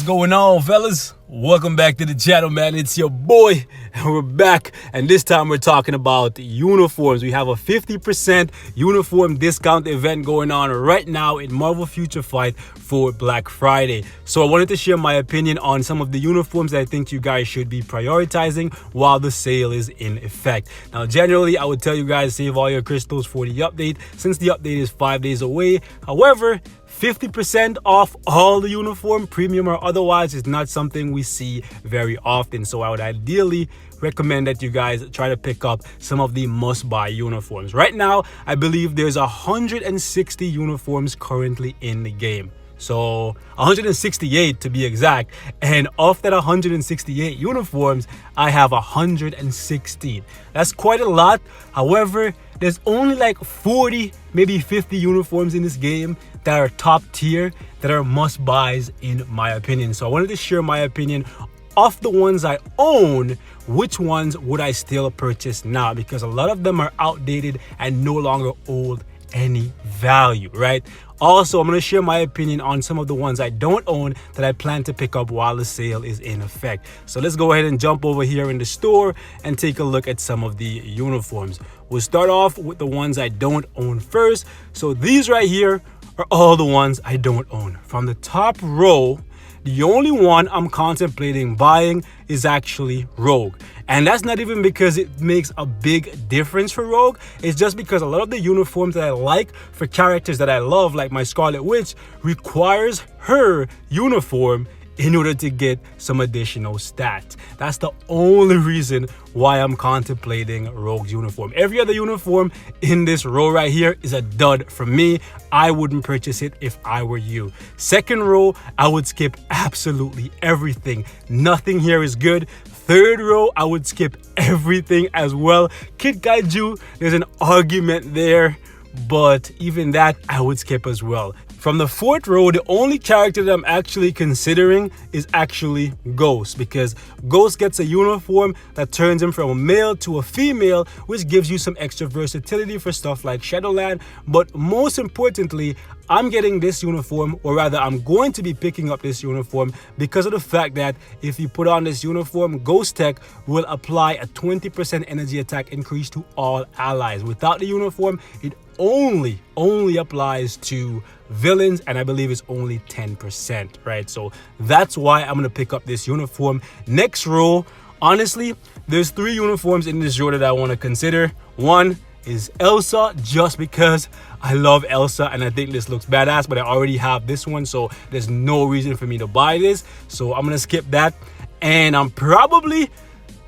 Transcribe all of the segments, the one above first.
going on, fellas? Welcome back to the channel, man. It's your boy, and we're back. And this time we're talking about uniforms. We have a 50% uniform discount event going on right now in Marvel Future Fight for Black Friday. So I wanted to share my opinion on some of the uniforms that I think you guys should be prioritizing while the sale is in effect. Now, generally, I would tell you guys save all your crystals for the update since the update is 5 days away. However, 50% off all the uniform, premium or otherwise, is not something we see very often. So I would ideally recommend that you guys try to pick up some of the must-buy uniforms. Right now, I believe there's 160 uniforms currently in the game. So 168 to be exact, and of that 168 uniforms, I have 116. That's quite a lot. However, there's only like 40, maybe 50 uniforms in this game that are top tier, that are must buys in my opinion. So I wanted to share my opinion of the ones I own. Which ones would I still purchase now? Because a lot of them are outdated and no longer hold any value, right? Also, I'm going to share my opinion on some of the ones I don't own that I plan to pick up while the sale is in effect. So let's go ahead and jump over here in the store and take a look at some of the uniforms. We'll start off with the ones I don't own first. So these right here are all the ones I don't own. From the top row, the only one I'm contemplating buying is actually Rogue. And that's not even because it makes a big difference for Rogue. It's just because a lot of the uniforms that I like for characters that I love, like my Scarlet Witch, requires her uniform in order to get some additional stats. That's the only reason why I'm contemplating Rogue's uniform. Every other uniform in this row right here is a dud for me. I wouldn't purchase it if I were you. Second row, I would skip absolutely everything. Nothing here is good. Third row, I would skip everything as well. Kid Kaiju, there's an argument there, but even that I would skip as well. From the fourth row, the only character that I'm actually considering is actually Ghost, because Ghost gets a uniform that turns him from a male to a female, which gives you some extra versatility for stuff like Shadowland. But most importantly, I'm getting this uniform, or rather I'm going to be picking up this uniform because of the fact that if you put on this uniform, Ghost Tech will apply a 20% energy attack increase to all allies. Without the uniform, it only applies to villains, and I believe it's only 10%, right? So that's why I'm gonna pick up this uniform. Next row, honestly, there's 3 uniforms in this row that I want to consider. One is Elsa, just because I love Elsa and I think this looks badass, but I already have this one, so there's no reason for me to buy this. So I'm gonna skip that, and I'm probably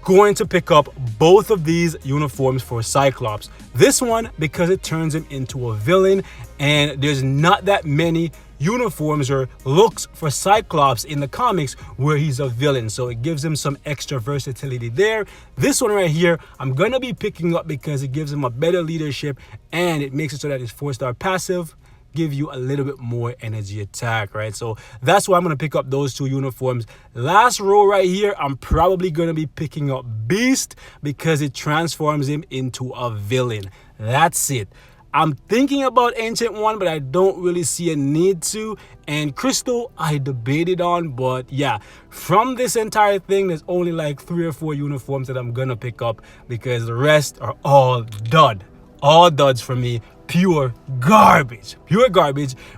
going to pick up both of these uniforms for Cyclops. This one because it turns him into a villain, and there's not that many uniforms or looks for Cyclops in the comics where he's a villain, so it gives him some extra versatility there. This one right here, I'm gonna be picking up because it gives him a better leadership, and it makes it so that his 4-star passive give you a little bit more energy attack, right? So that's why I'm gonna pick up those 2 uniforms. Last row right here, I'm probably gonna be picking up Beast because it transforms him into a villain. That's it. I'm thinking about Ancient One, but I don't really see a need to. And Crystal, I debated on, but yeah, from this entire thing, there's only like 3 or 4 uniforms that I'm gonna pick up because the rest are all dud. All duds for me. Pure garbage.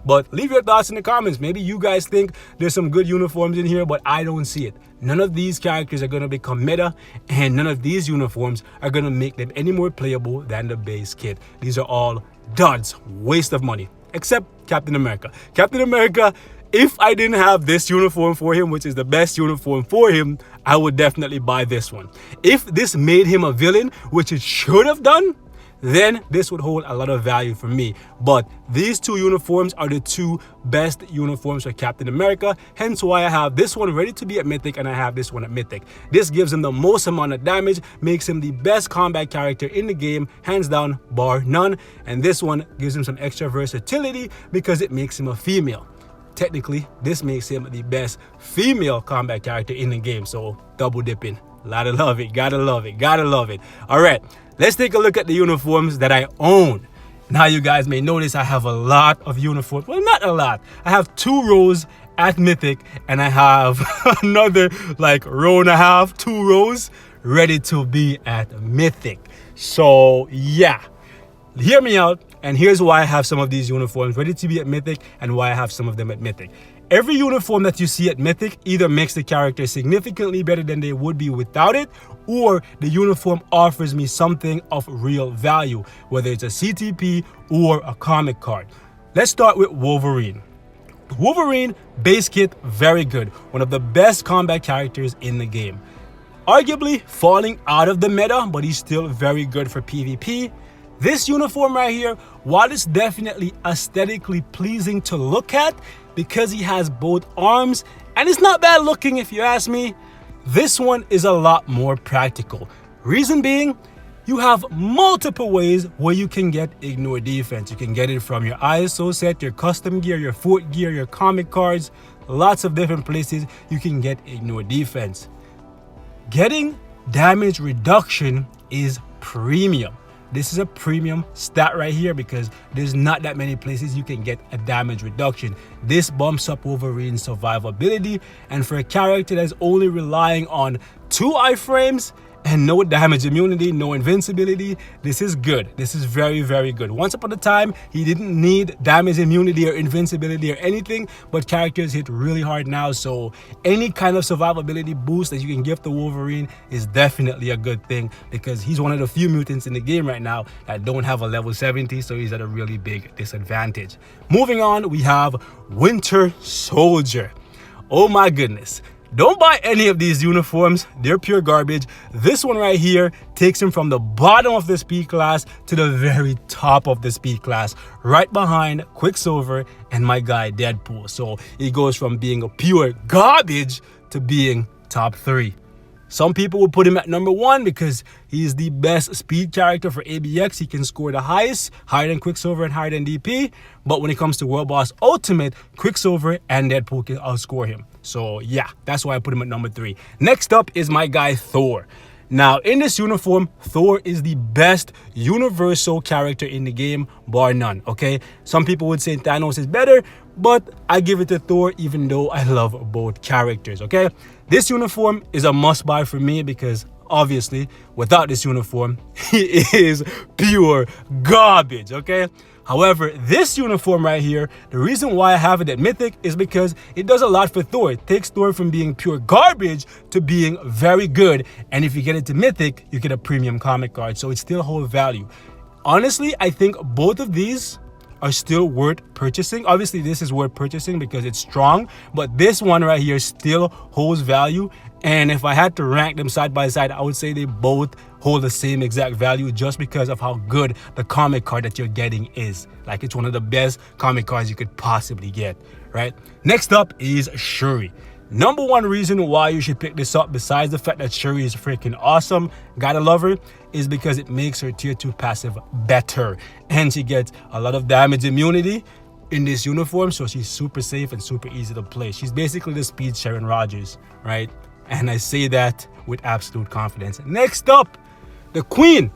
But leave your thoughts in the comments. Maybe you guys think there's some good uniforms in here, but I don't see it. None of these characters are going to become meta, and none of these uniforms are going to make them any more playable than the base kit. These are all duds, waste of money, except Captain America. Captain America, if I didn't have this uniform for him, which is the best uniform for him, I would definitely buy this one. If this made him a villain, which it should have done, then this would hold a lot of value for me. But these 2 uniforms are the 2 best uniforms for Captain America, hence why I have this one ready to be at Mythic and I have this one at Mythic. This gives him the most amount of damage, makes him the best combat character in the game, hands down, bar none. And this one gives him some extra versatility because it makes him a female. Technically, this makes him the best female combat character in the game, so double dipping. Gotta love it, gotta love it, gotta love it. All right, let's take a look at the uniforms that I own. Now you guys may notice I have a lot of uniforms. Well, not not a lot. I have 2 rows at Mythic, and I have another like row and a half, 2 rows ready to be at Mythic. So yeah, hear me out, and here's why I have some of these uniforms ready to be at Mythic and why I have some of them at Mythic. Every uniform that you see at Mythic either makes the character significantly better than they would be without it, or the uniform offers me something of real value, whether it's a CTP or a comic card. Let's start with Wolverine. Wolverine base kit, very good. One of the best combat characters in the game. Arguably falling out of the meta, but he's still very good for PvP. This uniform right here, while it's definitely aesthetically pleasing to look at because he has both arms, and it's not bad looking if you ask me, this one is a lot more practical. Reason being, you have multiple ways where you can get ignore defense. You can get it from your ISO set, your custom gear, your foot gear, your comic cards, lots of different places you can get ignore defense. Getting damage reduction is premium. This is a premium stat right here because there's not that many places you can get a damage reduction. This bumps up Wolverine's survivability, and for a character that's only relying on 2 iframes and no damage immunity, no invincibility, this is good. This is very, very good. Once upon a time, he didn't need damage immunity or invincibility or anything, but characters hit really hard now, so any kind of survivability boost that you can give to Wolverine is definitely a good thing because he's one of the few mutants in the game right now that don't have a level 70, so he's at a really big disadvantage. Moving on, we have Winter Soldier. Oh my goodness. Don't buy any of these uniforms. They're pure garbage. This one right here takes him from the bottom of the speed class to the very top of the speed class, right behind Quicksilver and my guy Deadpool. So he goes from being a pure garbage to being top 3. Some people will put him at number 1 because he's the best speed character for ABX. He can score the highest, higher than Quicksilver and higher than DP. But when it comes to World Boss Ultimate, Quicksilver and Deadpool can outscore him. So yeah, that's why I put him at number 3. Next up is my guy Thor. Now, in this uniform, Thor is the best universal character in the game, bar none, okay? Some people would say Thanos is better, but I give it to Thor even though I love both characters, okay? This uniform is a must-buy for me because obviously, without this uniform, he is pure garbage, okay? However, this uniform right here, the reason why I have it at Mythic is because it does a lot for Thor. It takes Thor from being pure garbage to being very good. And if you get it to Mythic, you get a premium comic card. So it still holds value. Honestly, I think both of these are still worth purchasing. Obviously, this is worth purchasing because it's strong. But this one right here still holds value. And if I had to rank them side by side, I would say they both hold the same exact value just because of how good the comic card that you're getting is. Like, it's one of the best comic cards you could possibly get, right? Next up is Shuri. Number 1 reason why you should pick this up, besides the fact that Shuri is freaking awesome, gotta love her, is because it makes her tier 2 passive better. And she gets a lot of damage immunity in this uniform, so she's super safe and super easy to play. She's basically the speed Sharon Rogers, right? And I say that with absolute confidence. Next up, the queen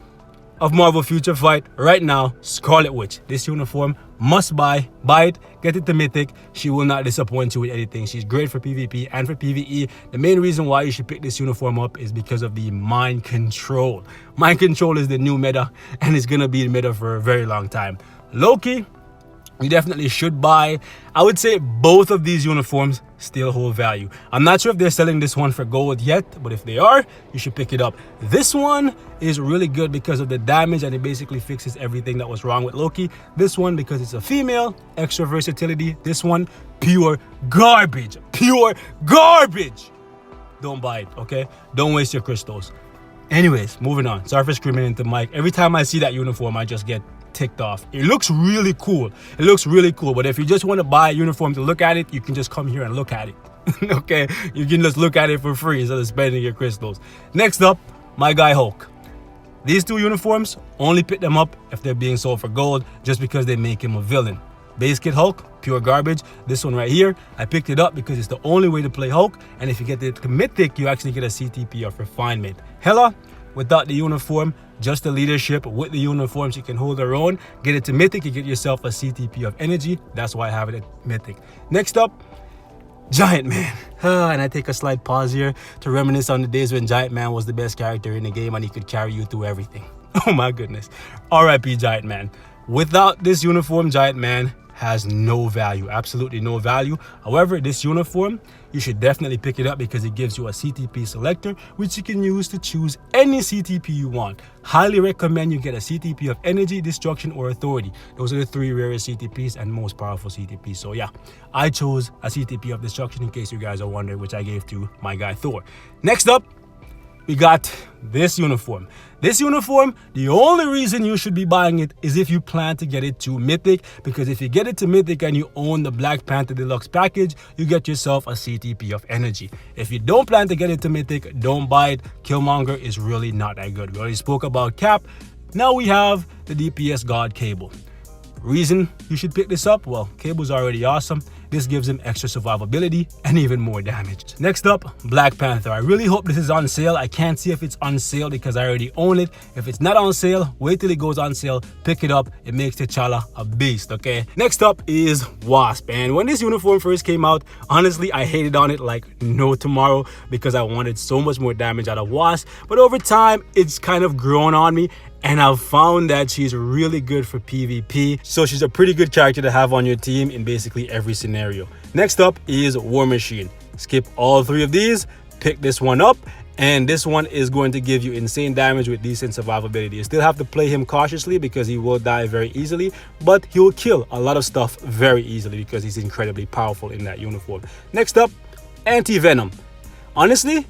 of Marvel Future Fight right now, Scarlet Witch. This uniform, must buy. Buy it, get it to Mythic. She will not disappoint you with anything. She's great for PvP and for PvE. The main reason why you should pick this uniform up is because of the mind control. Mind control is the new meta, and it's gonna be the meta for a very long time. Loki, you definitely should buy. I would say both of these uniforms still hold value. I'm not sure if they're selling this one for gold yet, but if they are, you should pick it up. This one is really good because of the damage, and it basically fixes everything that was wrong with Loki. This one, because it's a female, extra versatility. This one, pure garbage. Pure garbage. Don't buy it, okay? Don't waste your crystals. Anyways, moving on. Sorry for screaming into the mic. Every time I see that uniform, I just get ticked off. It looks really cool. It looks really cool. But if you just want to buy a uniform to look at it, you can just come here and look at it. Okay? You can just look at it for free instead of spending your crystals. Next up, my guy Hulk. These 2 uniforms, only pick them up if they're being sold for gold just because they make him a villain. Base kit Hulk, pure garbage. This one right here, I picked it up because it's the only way to play Hulk. And if you get it to Mythic, you actually get a CTP of refinement. Hela, without the uniform, just the leadership. With the uniform, she can hold her own. Get it to Mythic, you get yourself a CTP of energy. That's why I have it at Mythic. Next up, Giant Man. And I take a slight pause here to reminisce on the days when Giant Man was the best character in the game and he could carry you through everything. Oh my goodness. RIP Giant Man. Without this uniform, Giant Man has no value, absolutely no value. However, this uniform, you should definitely pick it up because it gives you a CTP selector, which you can use to choose any CTP you want. Highly recommend you get a CTP of energy, destruction, or authority. Those are the 3 rarest CTPs and most powerful CTPs. So yeah, I chose a CTP of destruction in case you guys are wondering, which I gave to my guy Thor. Next up, we got this uniform. This uniform, the only reason you should be buying it is if you plan to get it to Mythic, because if you get it to Mythic and you own the Black Panther Deluxe package, you get yourself a CTP of energy. If you don't plan to get it to Mythic, don't buy it. Killmonger is really not that good. We already spoke about Cap. Now we have the DPS God Cable. Reason you should pick this up? Well, Cable's already awesome. This gives him extra survivability and even more damage. Next up, Black Panther. I really hope this is on sale. I can't see if it's on sale because I already own it. If it's not on sale, wait till it goes on sale, pick it up. It makes T'Challa a beast, okay? Next up is Wasp. And when this uniform first came out, honestly, I hated on it like no tomorrow because I wanted so much more damage out of Wasp. But over time, it's kind of grown on me. And I've found that she's really good for PvP. So she's a pretty good character to have on your team in basically every scenario. Next up is War Machine. Skip all 3 of these, pick this one up. And this one is going to give you insane damage with decent survivability. You still have to play him cautiously because he will die very easily. But he will kill a lot of stuff very easily because he's incredibly powerful in that uniform. Next up, Anti-Venom. Honestly,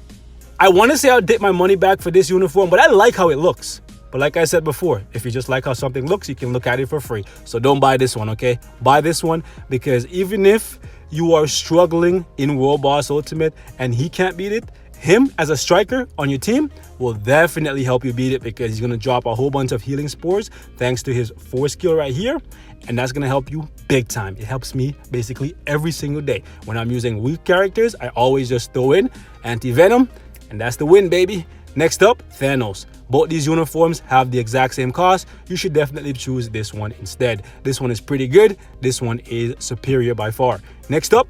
I want to say I'll dip my money back for this uniform, but I like how it looks. But like I said before, if you just like how something looks, you can look at it for free. So don't buy this one, okay? Buy this one because even if you are struggling in World Boss Ultimate and he can't beat it, him as a striker on your team will definitely help you beat it because he's going to drop a whole bunch of healing spores thanks to his 4 skill right here. And that's going to help you big time. It helps me basically every single day. When I'm using weak characters, I always just throw in Anti-Venom and that's the win, baby. Next up, Thanos. Both these uniforms have the exact same cost. You should definitely choose this one instead. This one is pretty good. This one is superior by far. Next up,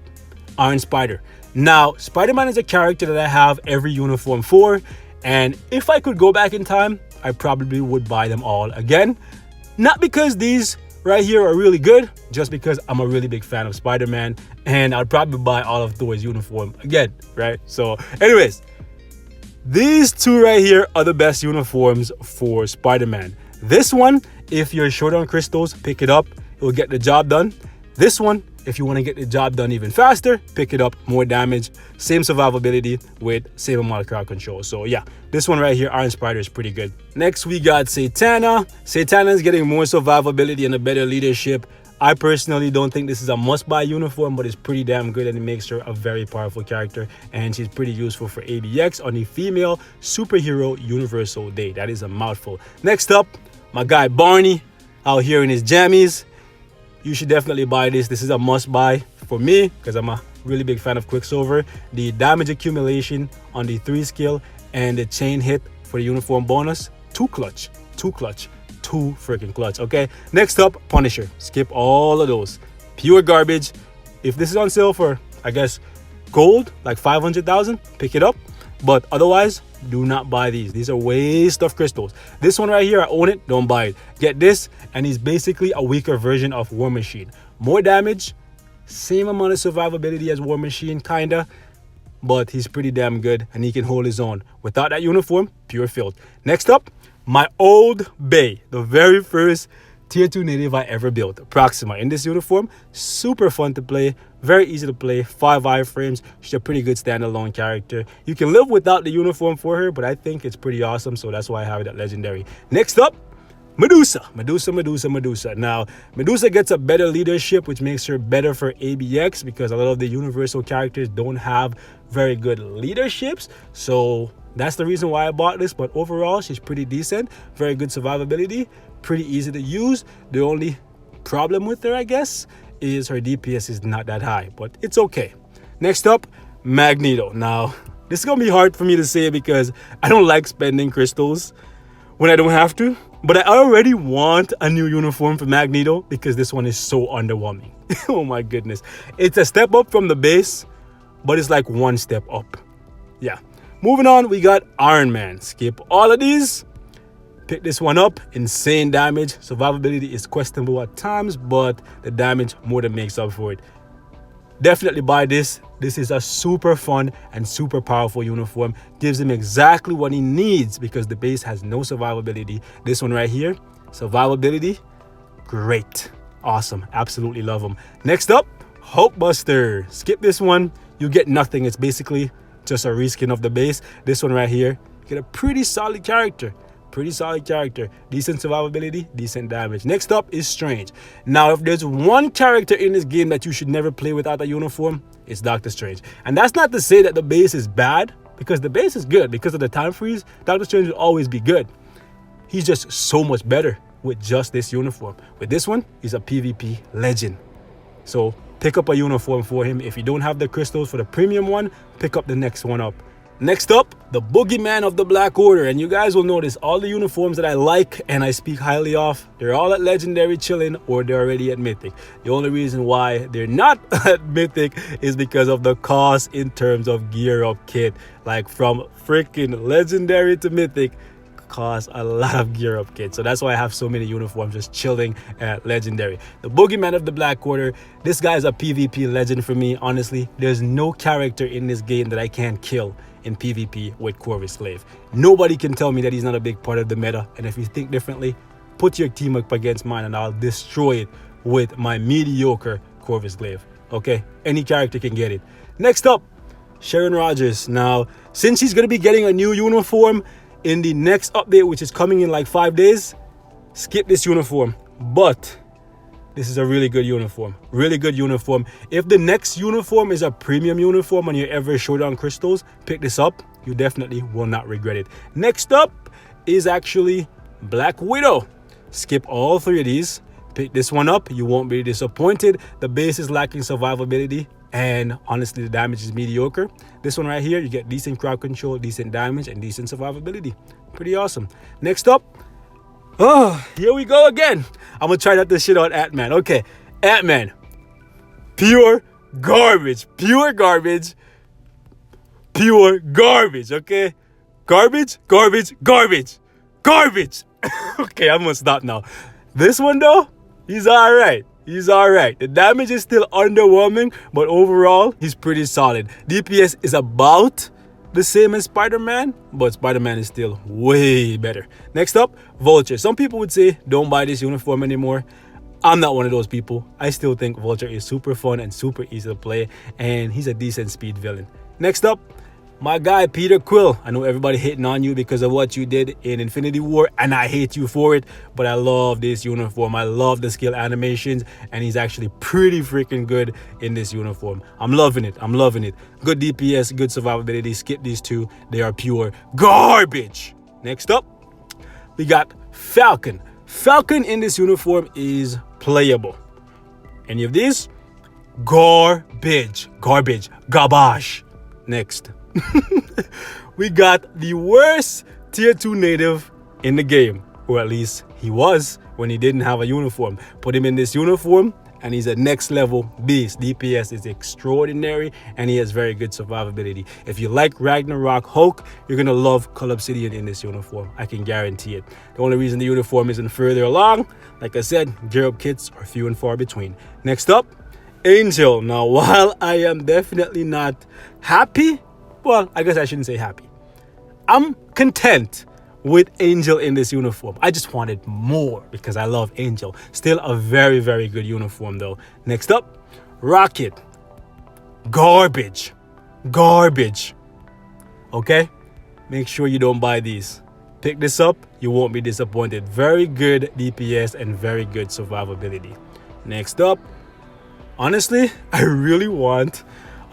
Iron Spider. Now, Spider-Man is a character that I have every uniform for. And if I could go back in time, I probably would buy them all again. Not because these right here are really good, just because I'm a really big fan of Spider-Man. And I'd probably buy all of Thor's uniform again, right? So anyways, these 2 right here are the best uniforms for Spider-Man. This one, if you're short on crystals, pick it up. It will get the job done. This one, if you want to get the job done even faster, pick it up. More damage, same survivability with same amount of crowd control. So yeah, this one right here, Iron Spider, is pretty good. Next, we got Santana. Santana is getting more survivability and a better leadership. I personally don't think this is a must-buy uniform, but it's pretty damn good and it makes her a very powerful character. And she's pretty useful for ABX on the female superhero universal day. That is a mouthful. Next up, my guy Barney out here in his jammies. You should definitely buy this. This is a must-buy for me because I'm a really big fan of Quicksilver. The damage accumulation on the 3 skill and the chain hit for the uniform bonus, too clutch. Too freaking clutch. Okay, next up, Punisher. Skip all of those, pure garbage. If this is on sale for, I guess, gold, like 500,000, pick it up. But otherwise, do not buy these are waste of crystals. This one right here, I own it, don't buy it. Get this, and he's basically a weaker version of War Machine. More damage, same amount of survivability as War Machine, kinda, but he's pretty damn good and he can hold his own. Without that uniform, pure filth. Next up, my old Bay, the very first tier 2 native I ever built, Proxima. In this uniform, super fun to play, very easy to play, 5 iframes. She's a pretty good standalone character. You can live without the uniform for her, but I think it's pretty awesome, so that's why I have it at legendary. Next up, Medusa. Now, Medusa gets a better leadership, which makes her better for ABX because a lot of the universal characters don't have very good leaderships. So that's the reason why I bought this, but overall, she's pretty decent. Very good survivability, pretty easy to use. The only problem with her, I guess, is her DPS is not that high, but it's okay. Next up, Magneto. Now, This is gonna be hard for me to say because I don't like spending crystals when I don't have to. But I already want a new uniform for Magneto because this one is so underwhelming. Oh my goodness. It's a step up from the base, but it's like one step up. Yeah. Moving on, we got Iron Man. Skip all of these. Pick this one up. Insane damage. Survivability is questionable at times, but the damage more than makes up for it. Definitely buy this. This is a super fun and super powerful uniform. Gives him exactly what he needs because the base has no survivability. This one right here, survivability, great. Awesome. Absolutely love him. Next up, Hulkbuster. Skip this one. You get nothing. It's basically just a reskin of the base. This one right here, you get a pretty solid character. Decent survivability, decent damage. Next up is Strange. Now, if there's one character in this game that you should never play without a uniform, it's Doctor Strange. And that's not to say that the base is bad, because the base is good. Because of the time freeze, Doctor Strange will always be good. He's just so much better with just this uniform. With this one, he's a PvP legend. So pick up a uniform for him. If you don't have the crystals for the premium one, pick up the next one up. Next up, the Boogeyman of the Black Order. And you guys will notice all the uniforms that I like and I speak highly of, they're all at Legendary chilling or they're already at Mythic. The only reason why they're not at Mythic is because of the cost in terms of gear up kit. Like from freaking Legendary to Mythic, costs a lot of gear up kit. So that's why I have so many uniforms just chilling at Legendary. The Boogeyman of the Black Order, this guy is a PvP legend for me. Honestly, there's no character in this game that I can't kill in PvP with Corvus Glaive. Nobody can tell me that he's not a big part of the meta. And if you think differently, put your team up against mine and I'll destroy it with my mediocre Corvus Glaive. Okay, any character can get it. Next up, Sharon Rogers. Now, since she's gonna be getting a new uniform in the next update, which is coming in like 5 days, skip this uniform. But this is a really good uniform. If the next uniform is a premium uniform on your ever showdown crystals, pick this up. You definitely will not regret it. Next up is actually Black Widow. Skip all three of these. Pick this one up. You won't be disappointed. The base is lacking survivability, and honestly, the damage is mediocre. This one right here, you get decent crowd control, decent damage, and decent survivability. Pretty awesome. Next up, here we go again. I'm gonna try not to shit on Ant-Man. Okay, Ant-Man. Pure garbage, okay? Garbage. Okay, I'm gonna stop now. This one though, he's alright. The damage is still underwhelming, but overall, he's pretty solid. DPS is about the same as Spider-Man, but Spider-Man is still way better. Next up, Vulture. Some people would say don't buy this uniform anymore. I'm not one of those people. I still think Vulture is super fun and super easy to play, and he's a decent speed villain. Next up, my guy Peter Quill. I know everybody hating on you because of what you did in Infinity War, and I hate you for it, but I love this uniform. I love the skill animations, and he's actually pretty freaking good in this uniform. I'm loving it. Good DPS, good survivability. Skip these two. They are pure garbage. Next up, we got Falcon. Falcon in this uniform is playable. Any of these? Garbage. Next. We got the worst tier 2 native in the game, or at least he was when he didn't have a uniform. Put him in this uniform and he's a next level beast. DPS is extraordinary and he has very good survivability. If you like Ragnarok Hulk, you're gonna love Cull Obsidian in this uniform. I can guarantee it. The only reason the uniform isn't further along, like I said, gear up kits are few and far between. Next up, Angel. Now, while I am definitely not happy, well, I guess I shouldn't say happy, I'm content with Angel in this uniform. I just wanted more because I love Angel. Still a very, very good uniform though. Next up, Rocket. Garbage. Okay? Make sure you don't buy these. Pick this up, you won't be disappointed. Very good DPS and very good survivability. Next up, honestly, I really want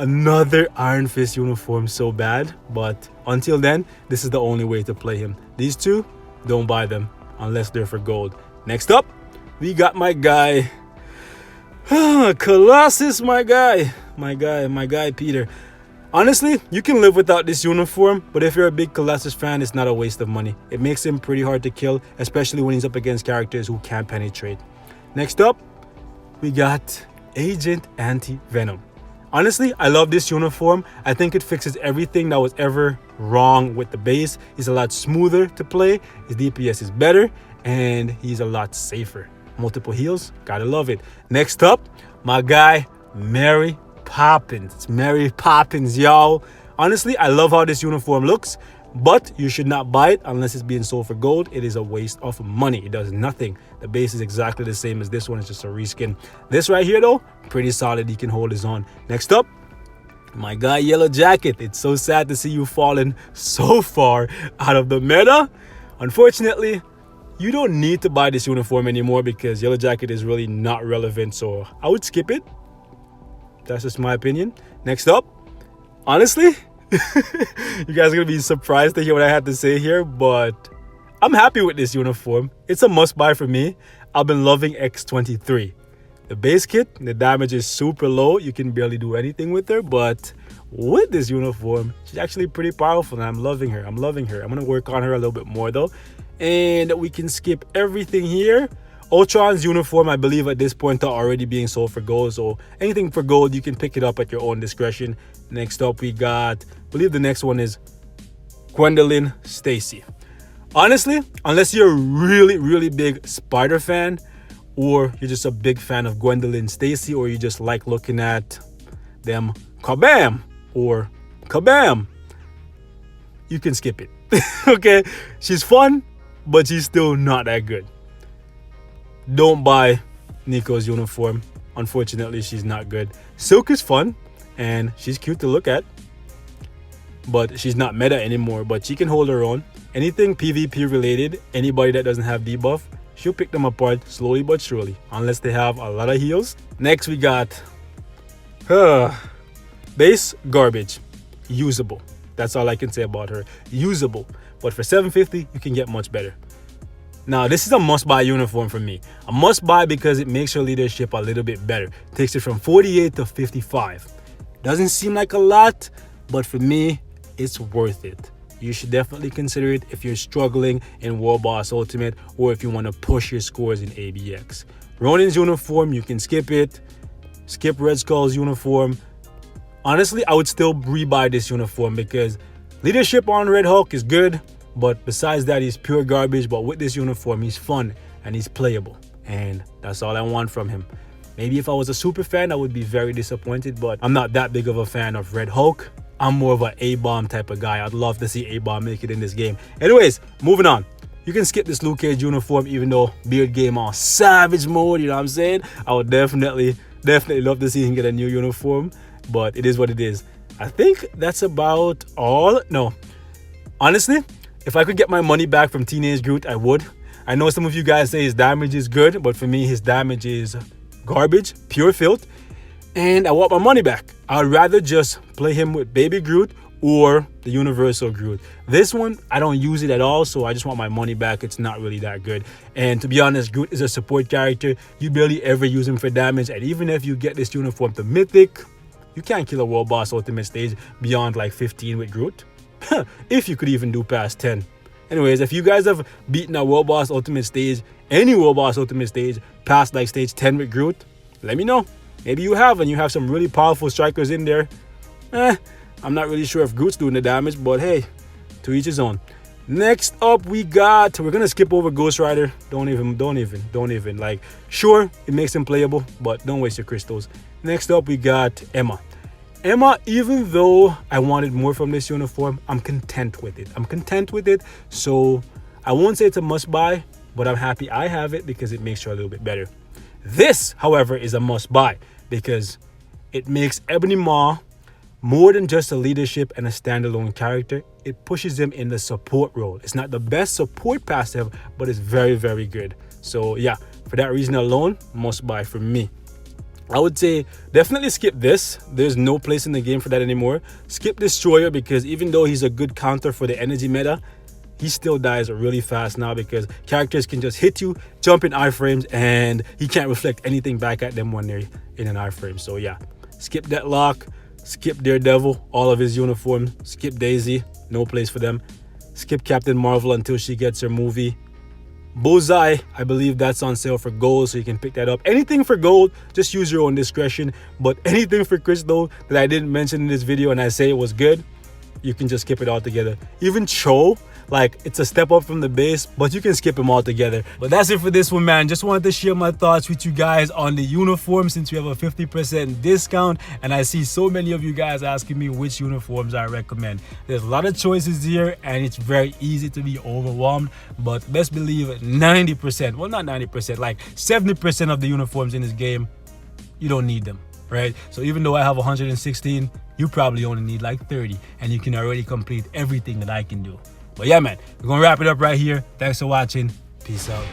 another Iron Fist uniform so bad, but until then, this is the only way to play him. These two, don't buy them unless they're for gold. Next up, we got my guy Colossus, my guy Peter. Honestly, you can live without this uniform, but if you're a big Colossus fan, it's not a waste of money. It makes him pretty hard to kill, especially when he's up against characters who can't penetrate. Next up, we got Agent Anti-Venom. Honestly, I love this uniform. I think it fixes everything that was ever wrong with the base. He's a lot smoother to play, his DPS is better, and he's a lot safer. Multiple heals, gotta love it. Next up, my guy, Mary Poppins. It's Mary Poppins, y'all. Honestly, I love how this uniform looks, but you should not buy it unless it's being sold for gold. It is a waste of money. It does nothing. The base is exactly the same as this one. It's just a reskin. This right here, though, pretty solid. He can hold his own. Next up, my guy, Yellow Jacket. It's so sad to see you falling so far out of the meta. Unfortunately, you don't need to buy this uniform anymore because Yellow Jacket is really not relevant. So I would skip it. That's just my opinion. Next up, honestly, you guys are going to be surprised to hear what I had to say here, but I'm happy with this uniform. It's a must buy for me. I've been loving X23. The base kit, the damage is super low. You can barely do anything with her, but with this uniform, she's actually pretty powerful and I'm loving her. I'm loving her. I'm going to work on her a little bit more though. And we can skip everything here. Ultron's uniform, I believe at this point, are already being sold for gold. So anything for gold, you can pick it up at your own discretion. Next up, we got, I believe the next one is Gwendolyn Stacy. Honestly, unless you're a really, really big Spider fan, or you're just a big fan of Gwendolyn Stacy, or you just like looking at them kabam or kabam, you can skip it. Okay, she's fun, but she's still not that good. Don't buy Nico's uniform. Unfortunately, she's not good. Silk is fun and she's cute to look at, but she's not meta anymore, but she can hold her own. Anything PvP related, anybody that doesn't have debuff, she'll pick them apart slowly but surely, unless they have a lot of heals. Next, we got base garbage, usable. That's all I can say about her. Usable, but for $750, you can get much better. Now, this is a must-buy uniform for me. A must-buy because it makes your leadership a little bit better. Takes it from 48 to 55. Doesn't seem like a lot, but for me, it's worth it. You should definitely consider it if you're struggling in World Boss Ultimate or if you want to push your scores in ABX. Ronin's uniform, you can skip it. Skip Red Skull's uniform. Honestly, I would still rebuy this uniform because leadership on Red Hulk is good. But besides that, he's pure garbage. But with this uniform, he's fun and he's playable. And that's all I want from him. Maybe if I was a super fan, I would be very disappointed. But I'm not that big of a fan of Red Hulk. I'm more of an A-Bomb type of guy. I'd love to see A-Bomb make it in this game. Anyways, moving on. You can skip this Luke Cage uniform even though Beard Game on Savage mode. You know what I'm saying? I would definitely love to see him get a new uniform. But it is what it is. I think that's about all. No. Honestly, if I could get my money back from Teenage Groot, I would. I know some of you guys say his damage is good, but for me, his damage is garbage, pure filth, and I want my money back. I'd rather just play him with Baby Groot or the Universal Groot. This one, I don't use it at all, so I just want my money back. It's not really that good. And to be honest, Groot is a support character. You barely ever use him for damage, and even if you get this uniform to Mythic, you can't kill a World Boss Ultimate stage beyond like 15 with Groot. If you could even do past 10. Anyways, if you guys have beaten a World Boss Ultimate stage, any World Boss Ultimate stage, past like stage 10 with Groot, let me know. Maybe you have, and you have some really powerful strikers in there. I'm not really sure if Groot's doing the damage, but hey, to each his own. Next up, we're gonna skip over Ghost Rider. Don't even. Like, sure, it makes him playable, but don't waste your crystals. Next up, we got Emma. Emma, even though I wanted more from this uniform, I'm content with it. So I won't say it's a must buy, but I'm happy I have it because it makes her a little bit better. This, however, is a must buy because it makes Ebony Maw more than just a leadership and a standalone character. It pushes him in the support role. It's not the best support passive, but it's very, very good. So yeah, for that reason alone, must buy for me. I would say definitely skip this. There's no place in the game for that anymore. Skip Destroyer because even though he's a good counter for the energy meta, he still dies really fast now because characters can just hit you, jump in iframes, and he can't reflect anything back at them when they're in an iframe. So yeah, skip Deadlock, Skip Daredevil, all of his uniforms. Skip Daisy, no place for them. Skip Captain Marvel until she gets her movie. Bullseye, I believe that's on sale for gold, so you can pick that up. Anything for gold, just use your own discretion. But anything for crystal that I didn't mention in this video and I say it was good, you can just skip it altogether. Even Cho, like, it's a step up from the base, but you can skip him altogether. But that's it for this one, man. Just wanted to share my thoughts with you guys on the uniform since we have a 50% discount, and I see so many of you guys asking me which uniforms I recommend. There's a lot of choices here, and it's very easy to be overwhelmed, but best believe 90%, well, not 90%, like 70% of the uniforms in this game, you don't need them, right? So even though I have 116, you probably only need like 30, and you can already complete everything that I can do. But yeah, man, we're gonna wrap it up right here. Thanks for watching. Peace out.